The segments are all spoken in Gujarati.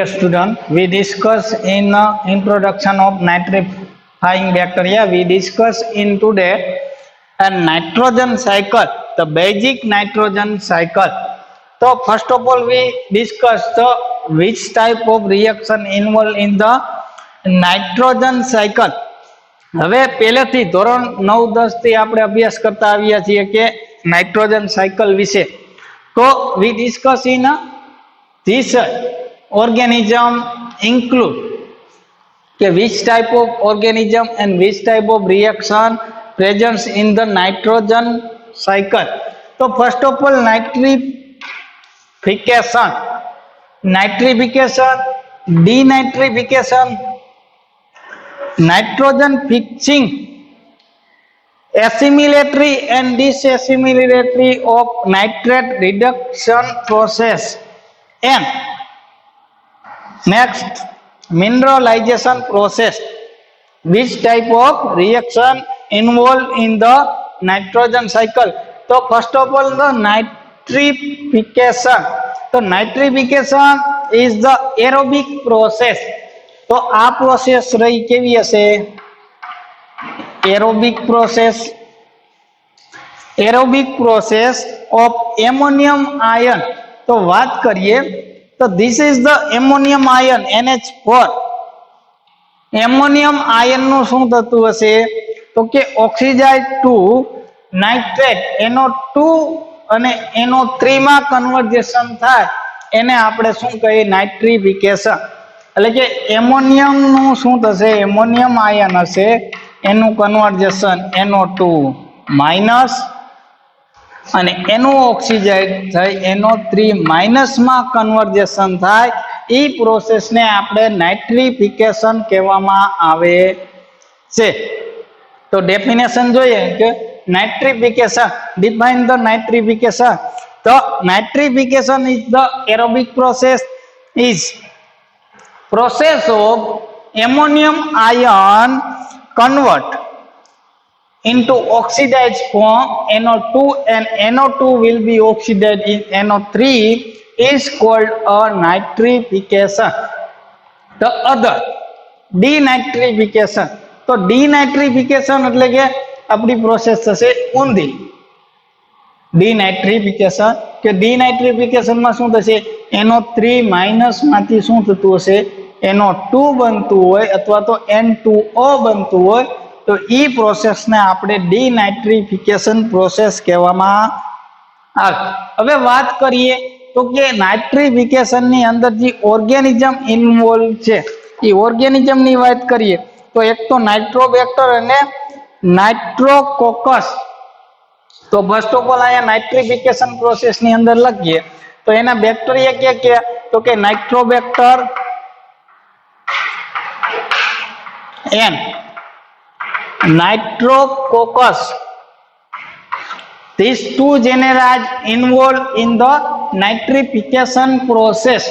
Dear student, we discuss in introduction of nitrifying bacteria. We discuss in today a nitrogen cycle, the basic nitrogen cycle. So first of all, we discuss the which type of reaction involved in the nitrogen cycle. હવે પહેલેથી ધોરણ 9-10 થી આપણે અભ્યાસ કરતા આવ્યા છીએ કે નાઇટ્રોજન સાયકલ વિશે. તો we discuss in this organism include કે which type of organism and which type of reaction presents in the nitrogen cycle. So first of all, nitrification, denitrification, nitrogen fixing, assimilatory and disassimilatory of nitrate reduction process, and next mineralization process. Which type of reaction involved in the nitrogen cycle? So first of all, the nitrification. So nitrification is the aerobic process. तो आ प्रोसेस रही केवी हशे? Aerobic process of ammonium ion. तो बात करिए तो this is the ammonium ion NH4. Ammonium ion नु शुं थतुं हशे? तो के ऑक्सिडाइज टू नाइट्रेट NO2 અને NO3 માં કન્વર્ઝેશન થાય એને આપણે શું કહીએ? નાઇટ્રિફિકેશન. એટલે કે એમોનિયમ નું શું થશે? એમોનિયમ આયન હશે, એનું કન્વર્ઝેશન NO2 માઇનસ અને એનું ઓક્સિડાઇઝ થઈ NO3 માઇનસ માં કન્વર્ઝેશન થાય. એ પ્રોસેસ ને આપણે નાઇટ્રિફિકેશન કહેવામાં આવે છે. તો ડેફિનેશન જોઈએ કે nitrification, define the nitrification. The nitrification is the aerobic process of ammonium ion convert into oxidized form NO2 and NO2 will be oxidized in NO3 is called a nitrification. The other denitrification. तो denitrification એટલે કે આપણી પ્રોસેસ થશે ઊંધી. ડીનાઇટ્રિફિકેશન કે ડીનાઇટ્રિફિકેશન માં શું થશે? NO3 માઇનસ માંથી શું થતું હશે? NO2 બનતું હોય અથવા તો N2O બનતું હોય. તો ઈ પ્રોસેસ ને આપણે ડીનાઇટ્રિફિકેશન પ્રોસેસ કહેવામાં આવે. હવે વાત કરીએ તો કે નાઇટ્રિફિકેશન ની અંદર જે ઓર્ગેનિઝમ ઇન્વોલ્વ છે એ ઓર્ગેનિઝમ ની વાત કરીએ તો એક તો નાઇટ્રોબેક્ટર અને નાઇટ્રોકોકસ. તો ફર્સ્ટ ઓફ ઓલ અહીંયા નાઇટ્રિફિકેશન પ્રોસેસ ની અંદર લખીએ તો એના બેક્ટેરિયા ક્યાં ક્યાં? તો કે નાઇટ્રોબેક્ટર and nitrococcus. These two genera involved in the nitrification process.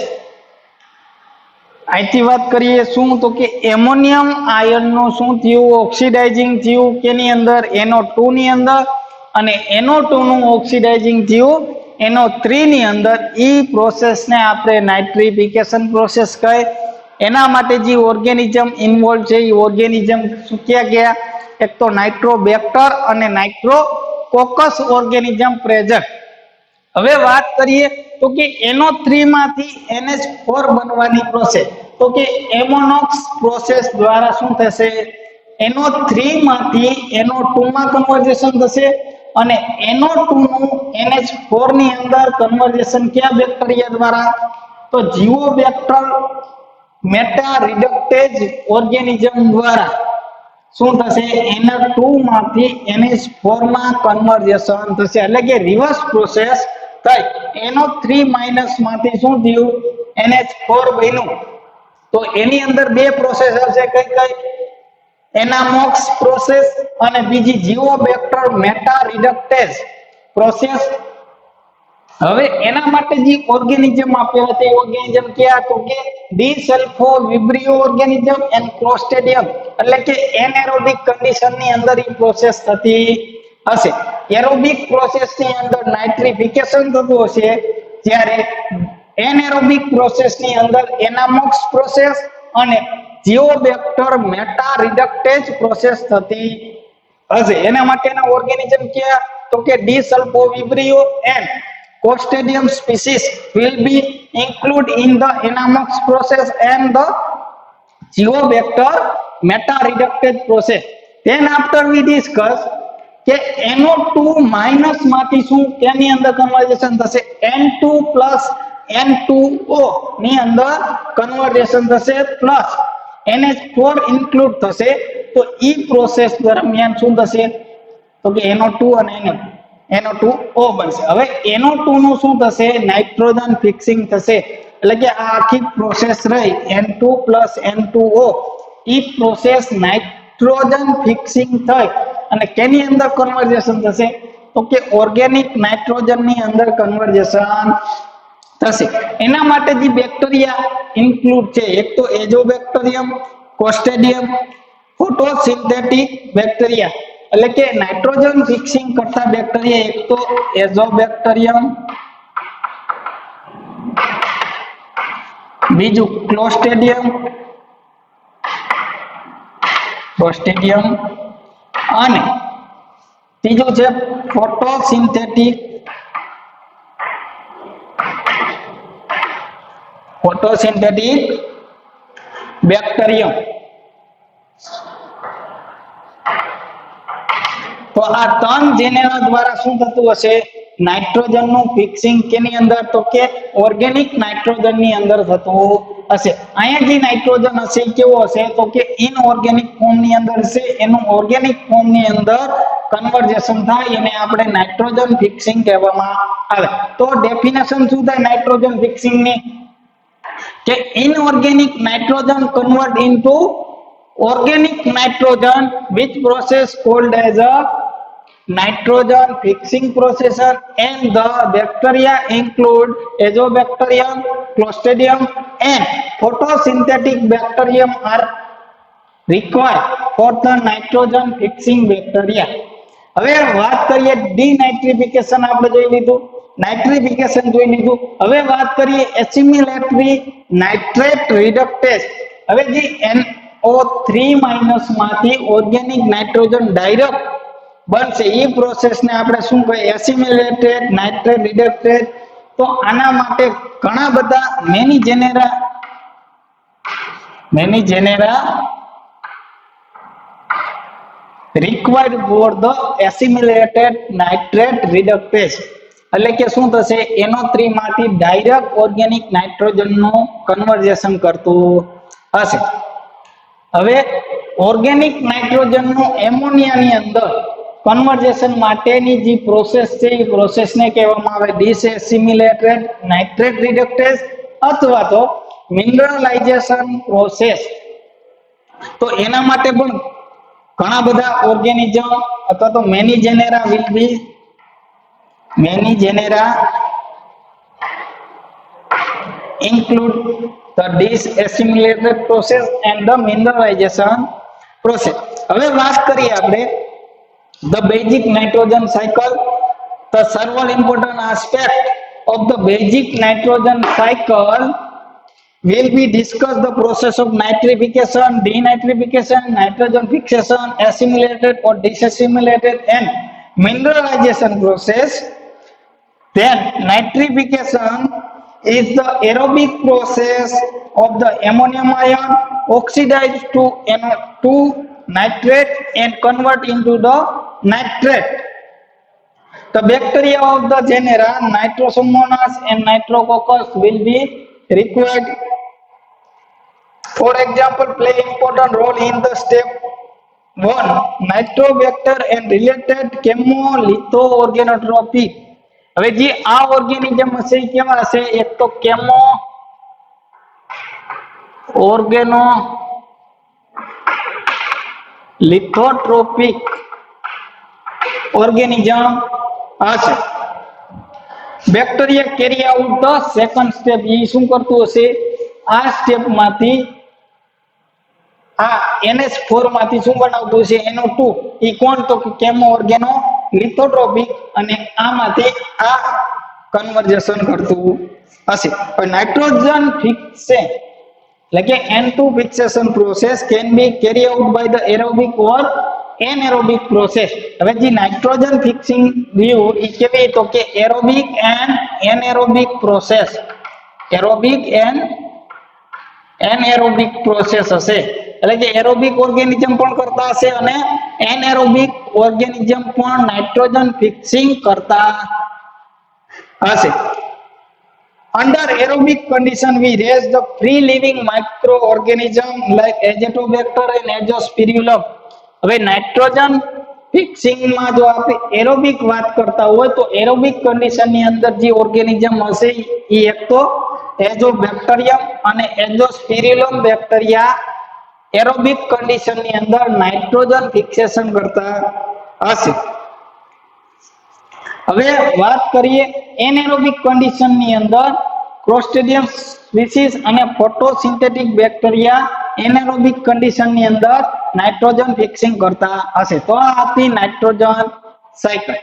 અહીંથી વાત કરીએ શું? તો કે એમોનિયમ આયન નું શું થયું? ઓક્સિડાઇઝિંગ થયું કેની અંદર? NO2 ની અંદર. અને NO2 નું ઓક્સિડાઇઝિંગ થયું NO3 ની અંદર. ઈ પ્રોસેસ ને આપણે નાઇટ્રિફિકેશન પ્રોસેસ કહે. એના માટે જે ઓર્ગેનિઝમ ઇન્વોલ્વ છે એ ઓર્ગેનિઝમ ક્યાં ગયા? એક તો નાઇટ્રોબેક્ટર અને નાઇટ્રોકોકસ ઓર્ગેનિઝમ પ્રેઝન્ટ. હવે વાત કરીએ તો કે NO3 માંથી NH4 બનવાની પ્રોસેસ. તો કે એમોનોક્સ પ્રોસેસ દ્વારા શું થશે? NO3 માંથી NO2 માં કન્વર્ઝેશન થશે અને NO2 નું NH4 ની અંદર કન્વર્ઝેશન કયા બેક્ટેરિયા દ્વારા? તો જીઓબેક્ટર મેટા રિડક્ટેજ ઓર્ગેનિઝમ દ્વારા શું થશે? NO2 માંથી NH4 માં કન્વર્ઝેશન થશે. એટલે કે રિવર્સ પ્રોસેસ થઈ. NO3 માઇનસ માંથી શું થયું? NH4 બન્યું. તો એની અંદર બે પ્રોસેસ હશે. કઈ કઈ? એનામોક્સ પ્રોસેસ અને બીજી જીઓબેક્ટર મેટા રિડક્ટેજ પ્રોસેસ. હવે એના માટે જે ઓર્ગેનિઝમ આપ્યા હતા એ ઓર્ગેનિઝમ ક્યાં? તો કે ડિસલ્ફોવિબ્રિયો ઓર્ગેનિઝમ એન્ડ ક્લોસ્ટ્રિડિયમ. એટલે કે એનએરોબિક કન્ડિશન ની અંદર ઈ પ્રોસેસ થતી હશે. એરોબિક પ્રોસેસ ની અંદર નાઇટ્રિફિકેશન થતું હશે જ્યારે એનએરોબિક પ્રોસેસ ની અંદર એનામોક્સ પ્રોસેસ અને જીઓબેક્ટર મેટા રિડક્ટેજ પ્રોસેસ થતી હશે. એના માટેના ઓર્ગેનિઝમ કયા તો કે desulfovibrio and clostridium species will be included in the enamox process and the geobacter meta reductase process. Then after we discuss કે NO2 માઈનસ માંથી શું કેની અંદર કન્વર્ઝેશન થશે N2 પ્લસ N2O ની અંદર કન્વર્ઝેશન થશે પ્લસ NH4 ઇન્ક્લુડ થશે. તો ઈ પ્રોસેસ દરમિયાન શું થશે તો કે NO2 અને NO2O બનશે. હવે NO2 નું શું થશે નાઇટ્રોજન ફિક્સિંગ થશે એટલે કે આ આખી પ્રોસેસ રહી N2 પ્લસ N2O ઈ પ્રોસેસ નાઇટ્રોજન ફિક્સિંગ થઈ અને કેની અંદર કન્વર્ઝેશન થશે તો કે ઓર્ગેનિક નાઇટ્રોજન ની અંદર કન્વર્ઝેશન થશે. એના માટે જે બેક્ટેરિયા ઇન્ક્લુડ છે એક તો એઝોબેક્ટેરિયમ કોસ્ટેડિયમ ફોટોસિન્થેટિક બેક્ટેરિયા એટલે કે નાઇટ્રોજન ફિક્સિંગ કરતા બેક્ટેરિયા એક તો એઝોબેક્ટેરિયમ બીજું ક્લોસ્ટ્રેડિયમ અને ત્રીજું છે ફોટોસિન્થેટિક બેક્ટેરિયમ. તો આ ત્રણ જેનેરા દ્વારા શું થતું હશે નાઇટ્રોજન નું ફિક્સિંગ કેની અંદર તો કે ઓર્ગેનિક નાઇટ્રોજન ની અંદર થતું હશે. અહીંયા જે નાઇટ્રોજન હશે કેવો હશે તો કે ઇનઓર્ગેનિક ફોર્મ ની અંદર હશે. એનું ઓર્ગેનિક ફોર્મ ની અંદર કન્વર્ઝેશન થાય એને આપણે નાઇટ્રોજન ફિક્સિંગ કહેવામાં આવે. તો ડેફિનેશન શું થાય નાઇટ્રોજન ફિક્સિંગ ની કે inorganic nitrogen convert into organic nitrogen which process called as a nitrogen fixing process and the bacteria include azobacterium clostridium and photosynthetic bacterium are required for the nitrogen fixing bacteria. હવે વાત કરીએ ડીનાઇટ્રિફિકેશન આપણે જોઈ લીધું નાઇટ્રિફિકેશન જોઈ લીધું. હવે વાત કરીએ એસિમિલેટરી નાઇટ્રેટ રિડક્ટેજ. હવે જે NO3 માઈનસ માંથી ઓર્ગેનિક નાઇટ્રોજન ડાયરેક્ટ બનશે એ પ્રોસેસ ને આપણે શું કહીએ એસિમિલેટેડ નાઇટ્રેટ રિડક્ટેજ. તો આના માટે ઘણા બધા many જેનેરા required for the assimilated nitrate reductase. એટલે કે શું થશે NO3 માંથી ડાયરેક્ટ ઓર્ગેનિક નાઇટ્રોજન નું કન્વર્ઝેશન કરતું હશે. હવે ઓર્ગેનિક નાઇટ્રોજન નું એમોનિયા ની અંદર કન્વર્ઝેશન માટેની જે પ્રોસેસ છે એ પ્રોસેસ ને કહેવામાં આવે ડિસએસિમિલેટેડ નાઇટ્રેટ રિડક્ટેજ અથવા તો મિનરલાઇઝેશન પ્રોસેસ. તો એના માટે પણ ઘણા બધા ઓર્ગેનિઝમ અથવા તો many જેનેરા include the disassimilated process and the mineralization process. હવે વાત કરીએ આપણે the basic nitrogen cycle. The several important aspect of the basic nitrogen cycle will be discussed. The process of nitrification, denitrification, nitrogen fixation, assimilated or disassimilated and mineralization process. Then nitrification is the aerobic process of the ammonium ion oxidized to NO2 nitrate and convert into the nitrate. The bacteria of the genera Nitrosomonas and Nitrococcus will be required. For example, play important role in the step 1 nitrobacter and related chemolitho organotropy. હવે જે આ ઓર્ગેનિઝમ હશે કેવા હશે એક તો કેમો ઓર્ગેનો લિથોટ્રોપિક ઓર્ગેનિઝમ હશે. Bacteria carry out the second step. એ શું કરતું હશે આ સ્ટેપ માંથી આ NH4 માંથી શું બનાવતું છે NO2. એ કોણ તો કેમો ઓર્ગેનો લિથોટ્રોપિક અને આમાંથી આ કન્વર્ઝેશન કરતું હશે. પણ નાઇટ્રોજન ફિક્સિંગ એટલે કે N2 fixation process can be carry out by the aerobic or anaerobic process. હવે જે નાઇટ્રોજન ફિક્સિંગ રહ્યું એ કેવી તો કે aerobic and anaerobic process, aerobic and anaerobic process હશે. એટલે કે એરોબિક ઓર્ગેનિઝમ પણ કરતા હશે અને એનએરોબિક ઓર્ગેનિઝમ પણ નાઇટ્રોજન ફિક્સિંગ કરતા હશે. Under aerobic condition, we raise the free living microorganism like Azotobacter and Azospirillum. હવે નાઇટ્રોજન ફિક્સિંગ માં જો આપણે એરોબિક વાત કરતા હોય તો એરોબિક કન્ડિશન ની અંદર જે ઓર્ગેનિઝમ હશે એ એક તો એઝોબેક્ટેરિયમ અને એઝોસ્પિરિલમ બેક્ટેરિયા એરોબિક કન્ડિશન ની અંદર નાઇટ્રોજન ફિક્સેશન કરતા હશે. હવે વાત કરીએ એનએરોબિક કન્ડિશન ની અંદર ક્લોસ્ટ્રિડિયમ સ્પીસીસ અને ફોટોસિન્થેટિક બેક્ટેરિયા એનએરોબિક કન્ડિશન ની અંદર નાઇટ્રોજન ફિક્સિંગ કરતા હશે. તો આ હતી નાઇટ્રોજન સાયકલ.